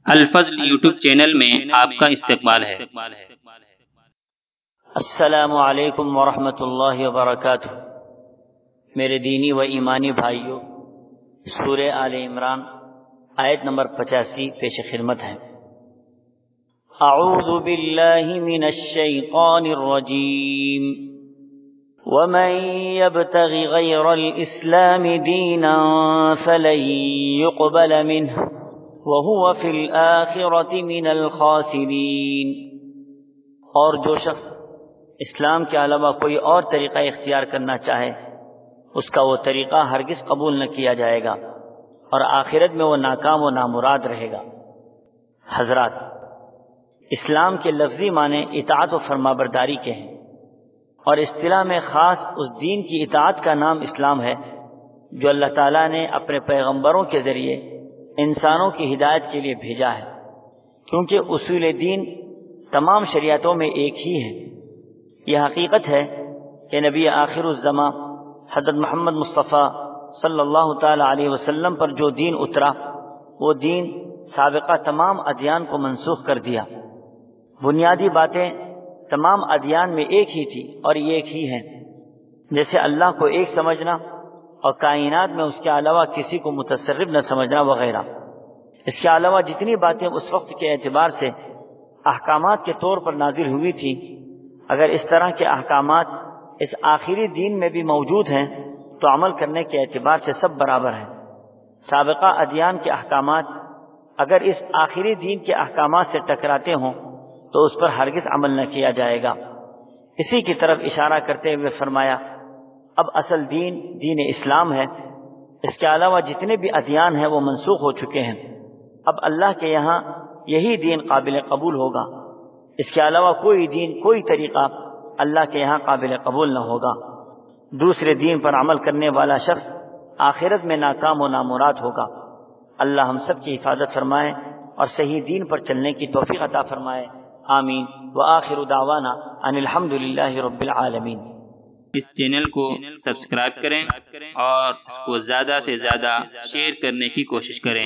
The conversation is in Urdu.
الفضل یوٹیوب چینل میں آپ کا استقبال ہے۔ السلام علیکم ورحمۃ اللہ وبرکاتہ۔ میرے دینی و ایمانی بھائیوں، سورہ آل عمران آیت نمبر 85 پیش خدمت ہے۔ اعوذ باللہ من الشیطان الرجیم ومن يبتغ غیر الاسلام دینا فلن يقبل منه وهو في الآخرة من الخاسرین۔ اور جو شخص اسلام کے علاوہ کوئی اور طریقہ اختیار کرنا چاہے اس کا وہ طریقہ ہرگز قبول نہ کیا جائے گا اور آخرت میں وہ ناکام و نامراد رہے گا۔ حضرات، اسلام کے لفظی معنی اطاعت و فرمانبرداری کے ہیں، اور اصطلاح میں خاص اس دین کی اطاعت کا نام اسلام ہے جو اللہ تعالیٰ نے اپنے پیغمبروں کے ذریعے انسانوں کی ہدایت کے لیے بھیجا ہے، کیونکہ اصول دین تمام شریعتوں میں ایک ہی ہے۔ یہ حقیقت ہے کہ نبی آخر الزماں حضرت محمد مصطفیٰ صلی اللہ تعالی علیہ وسلم پر جو دین اترا وہ دین سابقہ تمام ادیان کو منسوخ کر دیا۔ بنیادی باتیں تمام ادیان میں ایک ہی تھی اور یہ ایک ہی ہیں، جیسے اللہ کو ایک سمجھنا اور کائنات میں اس کے علاوہ کسی کو متصرف نہ سمجھنا وغیرہ۔ اس کے علاوہ جتنی باتیں اس وقت کے اعتبار سے احکامات کے طور پر نازل ہوئی تھی، اگر اس طرح کے احکامات اس آخری دین میں بھی موجود ہیں تو عمل کرنے کے اعتبار سے سب برابر ہیں۔ سابقہ ادیان کے احکامات اگر اس آخری دین کے احکامات سے ٹکراتے ہوں تو اس پر ہرگز عمل نہ کیا جائے گا۔ اسی کی طرف اشارہ کرتے ہوئے فرمایا، اب اصل دین دین اسلام ہے، اس کے علاوہ جتنے بھی ادیان ہیں وہ منسوخ ہو چکے ہیں۔ اب اللہ کے یہاں یہی دین قابل قبول ہوگا، اس کے علاوہ کوئی دین، کوئی طریقہ اللہ کے یہاں قابل قبول نہ ہوگا۔ دوسرے دین پر عمل کرنے والا شخص آخرت میں ناکام و نامراد ہوگا۔ اللہ ہم سب کی حفاظت فرمائے اور صحیح دین پر چلنے کی توفیق عطا فرمائے، آمین۔ وآخر دعوانا ان الحمد للہ رب العالمین۔ اس چینل کو سبسکرائب کریں اور اس کو زیادہ سے زیادہ شیئر کرنے کی کوشش کریں۔